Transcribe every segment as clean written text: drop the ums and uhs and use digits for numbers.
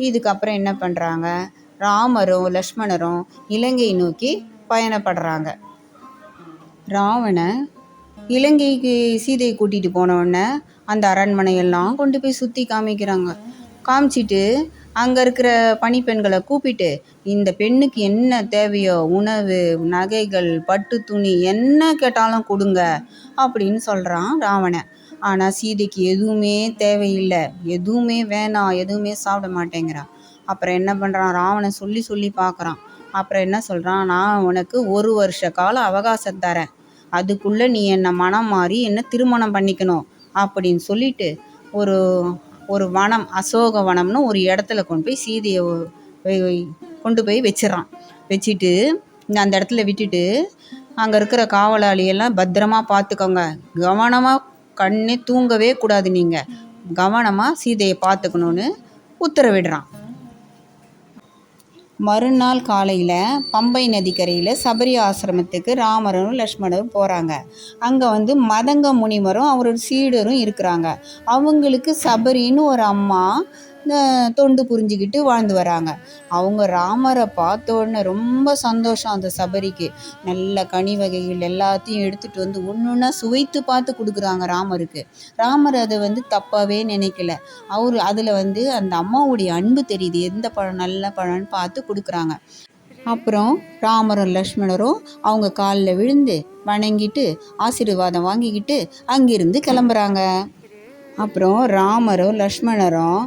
இதுக்கப்புறம் என்ன பண்ணுறாங்க, ராமரும் லக்ஷ்மணரும் இலங்கை நோக்கி பயணப்படுறாங்க. ராவணன் இலங்கைக்கு சீதையை கூட்டிகிட்டு போனவுடனே அந்த அரண்மனையெல்லாம் கொண்டு போய் சுற்றி காமிச்சிட்டு அங்கே இருக்கிற பணிப்பெண்களை கூப்பிட்டு இந்த பெண்ணுக்கு என்ன தேவையோ உணவு, நகைகள், பட்டு துணி என்ன கேட்டாலும் கொடுங்க அப்படின்னு சொல்கிறான் ராவணன். ஆனால் சீதைக்கு எதுவுமே தேவையில்லை, எதுவுமே வேணாம், எதுவுமே சாப்பிட மாட்டேங்கிறான். அப்புறம் என்ன பண்ணுறான், ராவணன் சொல்லி பார்க்குறான். அப்புறம் என்ன சொல்கிறான், நான் உனக்கு 1 வருஷ காலம் அவகாசம் தரேன், அதுக்குள்ளே நீ என்னை மனம் மாறி என்ன திருமணம் பண்ணிக்கணும் அப்படின்னு சொல்லிட்டு ஒரு வனம், அசோக வனம்னு ஒரு இடத்துல கொண்டு போய் சீதையை கொண்டு போய் வச்சுட்டு அந்த இடத்துல விட்டுட்டு அங்கே இருக்கிற காவலாளியெல்லாம் பத்திரமா பார்த்துக்கோங்க, கவனமாக கண்ணே தூங்கவே கூடாது, நீங்கள் கவனமாக சீதையை பார்த்துக்கணுன்னு உத்தரவிடுறான். மறுநாள் காலையில் பம்பை நதிக்கரையில் சபரி ஆசிரமத்துக்கு ராமரும் லக்ஷ்மணரும் போகிறாங்க. அங்கே மதங்க முனிவரும் அவரோட சீடரும் இருக்கிறாங்க. அவங்களுக்கு சபரின்னு ஒரு அம்மா தொண்டு புரிஞ்சுக்கிட்டு வாழ்ந்து வராங்க. அவங்க ராமரை பார்த்த உடனே ரொம்ப சந்தோஷம் அந்த சபரிக்கு. நல்ல கனி வகைகள் எல்லாத்தையும் எடுத்துகிட்டு ஒன்று ஒன்றா சுவைத்து பார்த்து கொடுக்குறாங்க ராமருக்கு. ராமர் அதை தப்பாகவே நினைக்கல. அதில் அந்த அம்மாவுடைய அன்பு தெரியுது, எந்த பழம் நல்ல பழம்னு பார்த்து கொடுக்குறாங்க. அப்புறம் ராமரும் லக்ஷ்மணரும் அவங்க காலில் விழுந்து வணங்கிட்டு ஆசீர்வாதம் வாங்கிக்கிட்டு அங்கிருந்து கிளம்புறாங்க. அப்புறம் ராமரும் லக்ஷ்மணரும்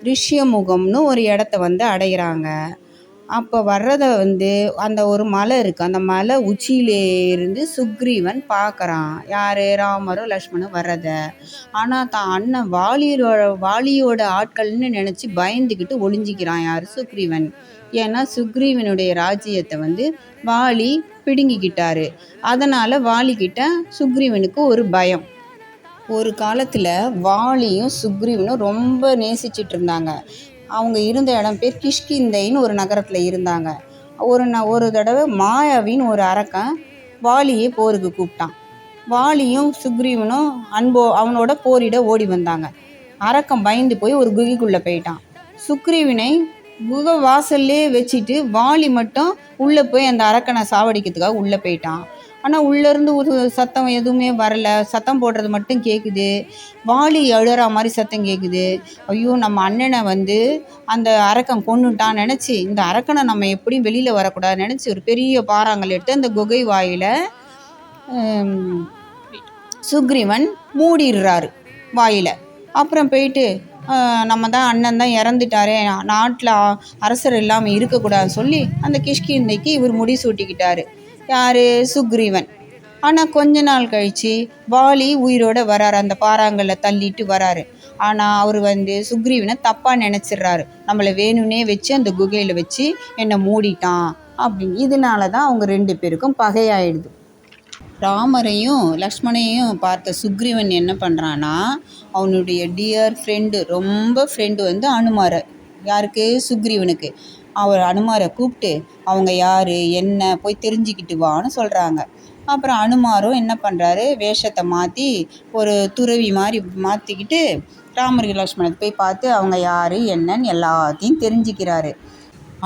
ரிஷ்யமுகம்னு ஒரு இடத்த அடைகிறாங்க. அப்போ வர்றதை அந்த ஒரு மலை இருக்குது, அந்த மலை உச்சியிலேருந்து சுக்ரீவன் பார்க்குறான் யார், ராமரும் லக்ஷ்மணரும் வர்றதை. ஆனால் தான் அண்ணன் வாலியோட ஆட்கள்னு நினச்சி பயந்துக்கிட்டு ஒளிஞ்சிக்கிறான் யார், சுக்ரீவன். ஏன்னா சுக்ரீவனுடைய ராஜ்யத்தை வாலி பிடுங்கிக்கிட்டாரு. அதனால் வாலிக்கிட்ட சுக்ரீவனுக்கு ஒரு பயம். ஒரு காலத்தில் வாலியும் சுக்ரீவனும் ரொம்ப நேசிச்சிட்டு இருந்தாங்க. அவங்க இருந்த இடம் பேர் கிஷ்கிந்தைன்னு ஒரு நகரத்தில் இருந்தாங்க. ஒரு தடவை மாயாவின்னு ஒரு அரக்கன் வாலியை போருக்கு கூப்பிட்டான். வாலியும் சுக்ரீவனும் அவனோட போரிட ஓடி வந்தாங்க. அரக்கன் பயந்து போய் ஒரு குகைக்குள்ளே போயிட்டான். சுக்ரீவனை குகை வாசல்லே வச்சுட்டு வாலி மட்டும் உள்ளே போய் அந்த அரக்கனை சாவடிக்கிறதுக்காக உள்ளே போயிட்டான். ஆனால் உள்ளேருந்து ஒரு சத்தம் எதுவுமே வரலை, சத்தம் போடுறது மட்டும் கேட்குது. வாலி அழுற மாதிரி சத்தம் கேட்குது. ஐயோ, நம்ம அண்ணனை அந்த அரக்கன் கொன்னுட்டான் நினச்சி இந்த அரக்கனை நம்ம எப்படியும் வெளியில் வரக்கூடாதுன்னு நினச்சி ஒரு பெரிய பாறாங்கல் எடுத்து அந்த குகை வாயில் சுக்ரீவன் மூடிடுறாரு வாயில். அப்புறம் போயிட்டு நம்ம தான் அண்ணன் தான் இறந்துட்டாரே, நாட்டில் அரசர் இல்லாமல் இருக்கக்கூடாதுன்னு சொல்லி அந்த கிஷ்கிந்தைக்கு இவர் முடி சூட்டிக்கிட்டாரு யார், சுக்ரீவன். ஆனால் கொஞ்ச நாள் கழித்து வாலி உயிரோட வராரு, அந்த பாறாங்கல்ல தள்ளிட்டு வராரு. ஆனால் அவர் சுக்ரீவனை தப்பாக நினச்சிட்றாரு, நம்மளை வேணும்னே வச்சு அந்த குகையில் வச்சு என்னை மூடிட்டான் அப்படின்னு. இதனால தான் அவங்க 2 பேருக்கும் பகையாயிடுது. ராமரையும் லக்ஷ்மணையும் பார்த்த சுக்ரீவன் என்ன பண்ணுறான்னா, அவனுடைய டியர் ஃப்ரெண்டு, ரொம்ப ஃப்ரெண்டு அனுமாரை, யாருக்கு, சுக்ரீவனுக்கு. அவர் அனுமாரை கூப்பிட்டு அவங்க யார் என்ன போய் தெரிஞ்சுக்கிட்டு வான்னு சொல்கிறாங்க. அப்புறம் அனுமாரும் என்ன பண்ணுறாரு, வேஷத்தை மாற்றி ஒரு துறவி மாதிரி மாற்றிக்கிட்டு ராமர் லக்ஷ்மணத்தை போய் பார்த்து அவங்க யார் என்னன்னு எல்லாத்தையும் தெரிஞ்சுக்கிறாரு.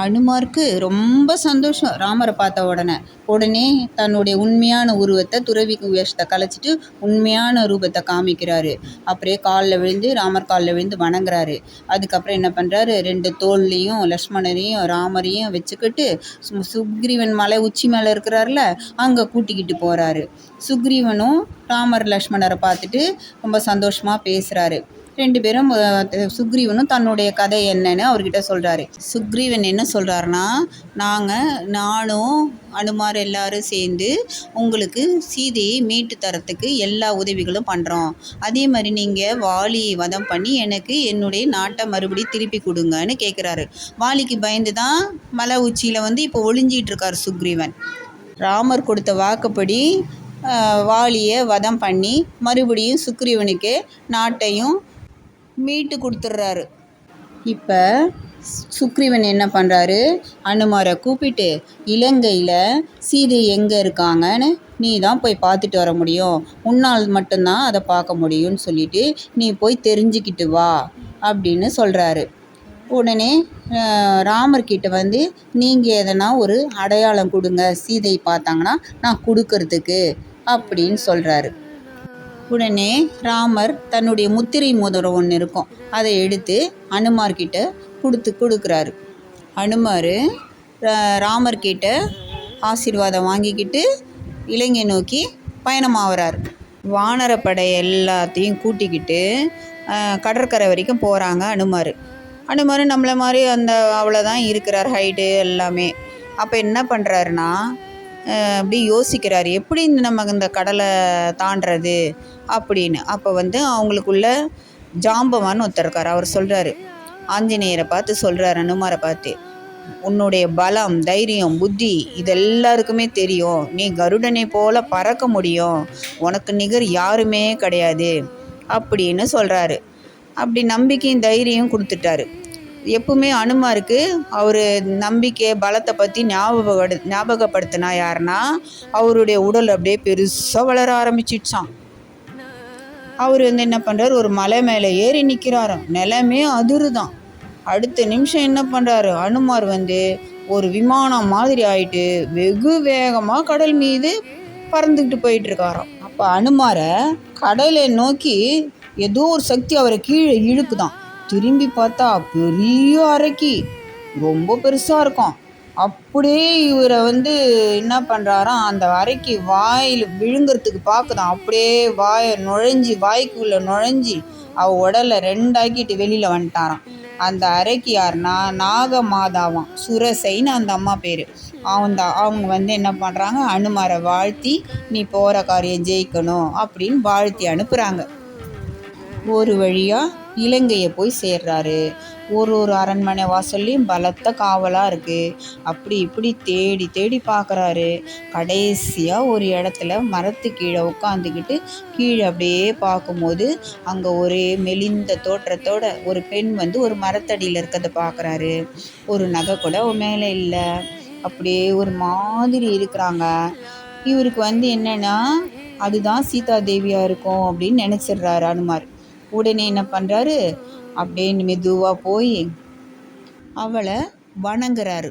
அனுமாருக்கு ரொம்ப சந்தோஷம் ராமரை பார்த்த உடனே தன்னுடைய உண்மையான உருவத்தை, துறவிக்கு வேஷத்தை கலைச்சிட்டு உண்மையான ரூபத்தை காமிக்கிறாரு. அப்படியே ராமர் காலில் விழுந்து வணங்குறாரு. அதுக்கப்புறம் என்ன பண்ணுறாரு, 2 தோள்லையும் லக்ஷ்மணரையும் ராமரையும் வச்சுக்கிட்டு சுக்ரீவன் மலை உச்சி மேலே இருக்கிறாருல அங்கே கூட்டிக்கிட்டு போகிறாரு. சுக்ரீவனும் ராமர் லக்ஷ்மணரை பார்த்துட்டு ரொம்ப சந்தோஷமாக பேசுகிறாரு. 2 பேரும் சுக்ரீவனும் தன்னுடைய கதை என்னன்னு அவர்கிட்ட சொல்கிறாரு. சுக்ரீவன் என்ன சொல்கிறாருன்னா, நானும் அனுமார் எல்லாரும் சேர்ந்து உங்களுக்கு சீதையை மீட்டு தரத்துக்கு எல்லா உதவிகளும் பண்ணுறோம். அதே மாதிரி நீங்கள் வாலியை வதம் பண்ணி எனக்கு என்னுடைய நாட்டை மறுபடியும் திருப்பி கொடுங்கன்னு கேட்குறாரு. வாலிக்கு பயந்து தான் மலை உச்சியில் இப்போ ஒளிஞ்சிகிட்டு இருக்கார் சுக்ரீவன். ராமர் கொடுத்த வாக்குப்படி வாலியை வதம் பண்ணி மறுபடியும் சுக்ரீவனுக்கு நாட்டையும் மீட்டு கொடுத்துட்றாரு. இப்போ சுக்ரீவன் என்ன பண்ணுறாரு, அனுமாரை கூப்பிட்டு இலங்கையில் சீதை எங்கே இருக்காங்கன்னு நீ தான் போய் பார்த்துட்டு வர முடியும், உன்னால் மட்டும்தான் அதை பார்க்க முடியும்னு சொல்லிட்டு நீ போய் தெரிஞ்சுக்கிட்டு வா அப்படின்னு சொல்கிறாரு. உடனே ராமர்கிட்ட வந்து நீங்கள் எதனா ஒரு அடையாளம் கொடுங்க, சீதை பார்த்தாங்கன்னா நான் கொடுக்கறதுக்கு அப்படின்னு சொல்கிறாரு. உடனே ராமர் தன்னுடைய முத்திரை மோதிரம் ஒன்று இருக்கும், அதை எடுத்து அனுமார்கிட்ட கொடுக்குறாரு. அனுமார் ராமர்கிட்ட ஆசீர்வாதம் வாங்கிக்கிட்டு இலங்கை நோக்கி பயணமாகறார். வானரப்படை எல்லாத்தையும் கூட்டிக்கிட்டு கடற்கரை வரைக்கும் போகிறாங்க அனுமார். அனுமார் நம்மளை மாதிரி அவ்வளோதான் இருக்கிறார், ஹைட்டு எல்லாமே. அப்போ என்ன பண்ணுறாருன்னா அப்படி யோசிக்கிறார், எப்படி நம்ம இந்த கடலை தாண்டுறது அப்படின்னு. அப்போ வந்து அவங்களுக்குள்ள ஜாம்பவான்னு ஒருத்தர் இருக்கார். அவர் சொல்கிறாரு, ஆஞ்சநேயரை பார்த்து சொல்கிறார், அனுமாரை பார்த்து, உன்னுடைய பலம், தைரியம், புத்தி இது எல்லாருக்குமே தெரியும், நீ கருடனை போல பறக்க முடியும், உனக்கு நிகர் யாருமே கிடையாது அப்படின்னு சொல்கிறாரு. அப்படி நம்பிக்கையும் தைரியம் கொடுத்துட்டாரு. எப்பவுமே அனுமாருக்கு அவர் நம்பிக்கை பலத்தை பற்றி ஞாபகப்படுத்தினா யாருன்னா அவருடைய உடல் அப்படியே பெருசாக வளர ஆரம்பிச்சிடுச்சான். அவர் வந்து என்ன பண்ணுறாரு, ஒரு மலை மேலே ஏறி நிற்கிறாராம், நிலமே அதிருதான். அடுத்த நிமிஷம் என்ன பண்ணுறாரு, அனுமார் வந்து ஒரு விமானம் மாதிரி ஆயிட்டு வெகு வேகமாக கடல் மீது பறந்துக்கிட்டு போயிட்டுருக்காராம். அப்போ அனுமாரை கடலை நோக்கி ஏதோ ஒரு சக்தி அவரை கீழே இழுக்குதான். திரும்பி பார்த்தா பெரிய அறைக்கு ரொம்ப பெருசாக இருக்கும். அப்படியே இவரை வந்து என்ன பண்ணுறாராம், அந்த அறைக்கு வாயில் விழுங்கிறதுக்கு பார்க்குதான். அப்படியே வாய்க்குள்ளே நுழைஞ்சி உடலை ரெண்டாக்கிட்டு வெளியில் வந்துட்டாராம். அந்த அறைக்கு யாருன்னா நாகமாதாவாம், சுரசைன்னு அந்த அம்மா பேர். அவங்க வந்து என்ன பண்ணுறாங்க, அனுமாரை வாழ்த்தி நீ போகிற காரியம் ஜெயிக்கணும் அப்படின்னு வாழ்த்தி அனுப்புகிறாங்க. ஒரு வழியாக இலங்கையை போய் சேர்றாரு. ஒரு அரண்மனை வாசல்லையும் பலத்த காவலாக இருக்குது. அப்படி இப்படி தேடி தேடி பார்க்குறாரு. கடைசியாக ஒரு இடத்துல மரத்து கீழே உட்காந்துக்கிட்டு கீழே அப்படியே பார்க்கும்போது அங்கே ஒரே மெலிந்த தோற்றத்தோட ஒரு பெண் வந்து ஒரு மரத்தடியில் இருக்கிறத பார்க்குறாரு. ஒரு நகை கூட மேலே இல்லை, அப்படியே ஒரு மாதிரி இருக்கிறாங்க. இவருக்கு வந்து என்னென்னா அதுதான் சீதா தேவியாக இருக்கும் அப்படின்னு நினச்சிடுறாரு அனுமார். உடனே என்ன பண்ணுறாரு, அப்படியே மெதுவாக போய் அவளை வணங்குறாரு.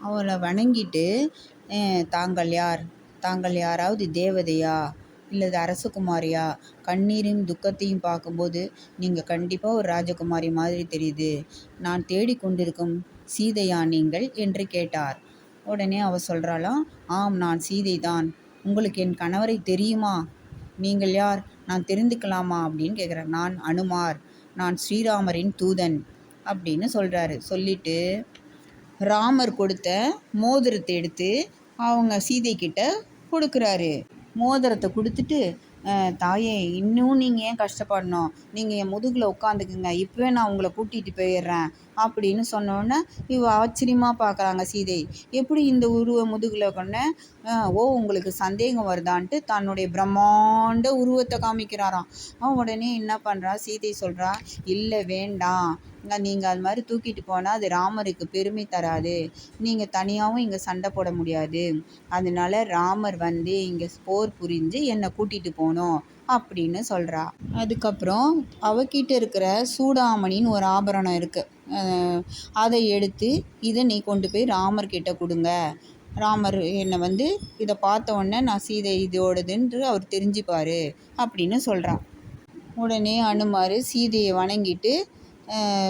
அவளை வணங்கிட்டு, தாங்கள் யார், தாங்கள் யாராவது தேவதையா இல்லது அரசகுமாரியா, கண்ணீரையும் துக்கத்தையும் பார்க்கும்போது நீங்கள் கண்டிப்பாக ஒரு ராஜகுமாரி மாதிரி தெரியுது, நான் தேடிக்கொண்டிருக்கும் சீதையா நீங்கள் என்று கேட்டார். உடனே அவள் சொல்கிறாளாம், ஆம் நான் சீதை தான், உங்களுக்கு என் கணவரை தெரியுமா, நீங்கள் யார், நான் தெரிந்துக்கலாமா அப்படின்னு கேட்குறார். நான் அனுமார், நான் ஸ்ரீராமரின் தூதன் அப்படின்னு சொல்கிறாரு. சொல்லிட்டு ராமர் கொடுத்த மோதிரத்தை எடுத்து அவங்க சீதை கிட்ட கொடுக்குறாரு. மோதிரத்தை கொடுத்துட்டு, தாயே இன்னும் நீங்கள் ஏன் கஷ்டப்படணும், நீங்கள் என் முதுகில் உட்காந்துக்குங்க, இப்போவே நான் உங்களை கூட்டிகிட்டு போயிடுறேன் அப்படின்னு சொன்னோன்னே இவ ஆச்சரியமாக பார்க்குறாங்க சீதை. எப்படி இந்த முதுகில் கொண்ட, உங்களுக்கு சந்தேகம் வருதான்ட்டு தன்னுடைய பிரம்மாண்ட உருவத்தை காமிக்கிறாராம். உடனே என்ன பண்ணுறா சீதை சொல்கிறா, இல்லை வேண்டாம், நீங்கள் அது மாதிரி தூக்கிட்டு போனால் அது ராமருக்கு பெருமை தராது, நீங்கள் தனியாகவும் இங்கே சண்டை போட முடியாது, அதனால ராமர் வந்து இங்கே போர் புரிஞ்சு என்னை கூட்டிகிட்டு போகணும் அப்படின்னு சொல்கிறா. அதுக்கப்புறம் அவகிட்ட இருக்கிற சூடாமணின்னு ஒரு ஆபரணம் இருக்குது, அதை எடுத்து இதை நீ கொண்டு போய் ராமர்கிட்ட கொடுங்க, ராமர் என்னை வந்து இதை பார்த்த உடனே நான் சீதை இதோடதுன்று அவர் தெரிஞ்சுப்பார் அப்படின்னு சொல்கிறான். உடனே அனுமார் சீதையை வணங்கிட்டு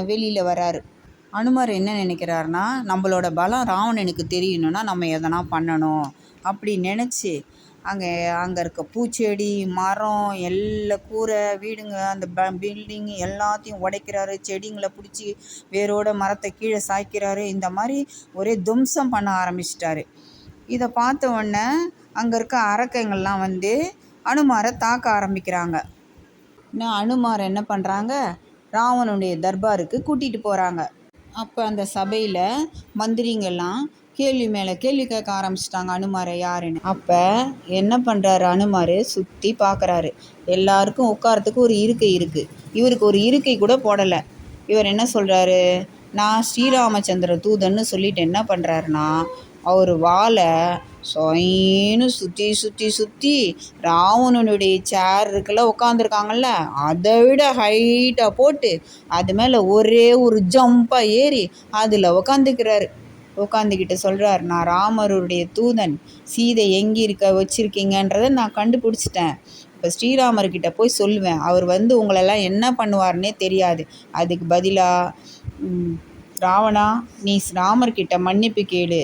வெளியில் வராரு. அனுமார் என்ன நினைக்கிறாருன்னா, நம்மளோட பலம் ராவணனுக்கு தெரியணும்னா நம்ம எதனா பண்ணணும் அப்படி நினச்சி அங்கே இருக்க பூச்செடி, மரம், எல்லா கூரை, வீடுங்க, அந்த பில்டிங்கு எல்லாத்தையும் உடைக்கிறாரு. செடிங்களை பிடிச்சி வேரோட மரத்தை கீழே சாய்க்கிறாரு. இந்த மாதிரி ஒரே தும்சம் பண்ண ஆரம்பிச்சிட்டாரு. இதை பார்த்த உடனே அங்கே இருக்க அரக்கங்கள்லாம் வந்து அனுமாரை தாக்க ஆரம்பிக்கிறாங்க. அனுமார் என்ன பண்ணுறாங்க, ராவணனுடைய தர்பாருக்கு கூட்டிகிட்டு போகிறாங்க. அப்போ அந்த சபையில் மந்திரிங்கெல்லாம் கேள்வி மேலே கேள்வி கேட்க ஆரம்பிச்சிட்டாங்க அனுமாரை யாருன்னு. அப்போ என்ன பண்ணுறாரு, அனுமார் சுற்றி பார்க்குறாரு. எல்லாருக்கும் உட்காரத்துக்கு ஒரு இருக்கை இருக்குது, இவருக்கு ஒரு இருக்கை கூட போடலை. இவர் என்ன சொல்கிறாரு, நான் ஸ்ரீராமச்சந்திர தூதன்னு சொல்லிட்டு என்ன பண்ணுறாருன்னா அவர் வாளை சொயின்னு சுற்றி சுற்றி சுற்றி ராவணனுடைய சேர் இருக்குல்ல உட்காந்துருக்காங்கல்ல, அதை விட ஹைட்டாக போட்டு அது மேலே ஒரே ஒரு ஜம்பாக ஏறி அதில் உக்காந்துக்கிறாரு. உட்காந்துக்கிட்டு சொல்கிறார், நான் ராமருடைய தூதன், சீதை எங்கே வச்சுருக்கீங்கன்றதை நான் கண்டுபிடிச்சிட்டேன். இப்போ ஸ்ரீராமர்கிட்ட போய் சொல்லுவேன், அவர் உங்களெல்லாம் என்ன பண்ணுவார்னே தெரியாது. அதுக்கு பதிலாக ராவணா, நீ ராமர்கிட்ட மன்னிப்பு கேளு,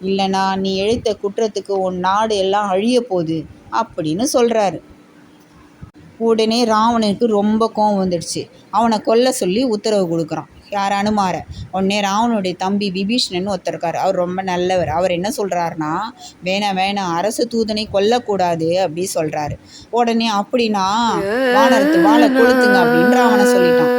இல்லைனா நீ இழைத்த குற்றத்துக்கு உன் நாடு எல்லாம் அழிய போகுது அப்படின்னு சொல்கிறாரு. உடனே ராவணனுக்கு ரொம்ப கோவம் வந்துடுச்சு. அவனை கொல்ல சொல்லி உத்தரவு கொடுக்குறான். யார்? அனுமார. உடனே ராவனுடைய தம்பி விபீஷ்ணன் ஒருத்தர் இருக்கார். அவர் ரொம்ப நல்லவர். அவர் என்ன சொல்கிறாருன்னா, வேணாம் வேணாம், அரச தூதனை கொல்லக்கூடாது அப்படி சொல்கிறாரு. உடனே அப்படின்னா வானரத்து வாழை கொளுத்துங்க அப்படின்னு ராவணன் சொல்லிட்டான்.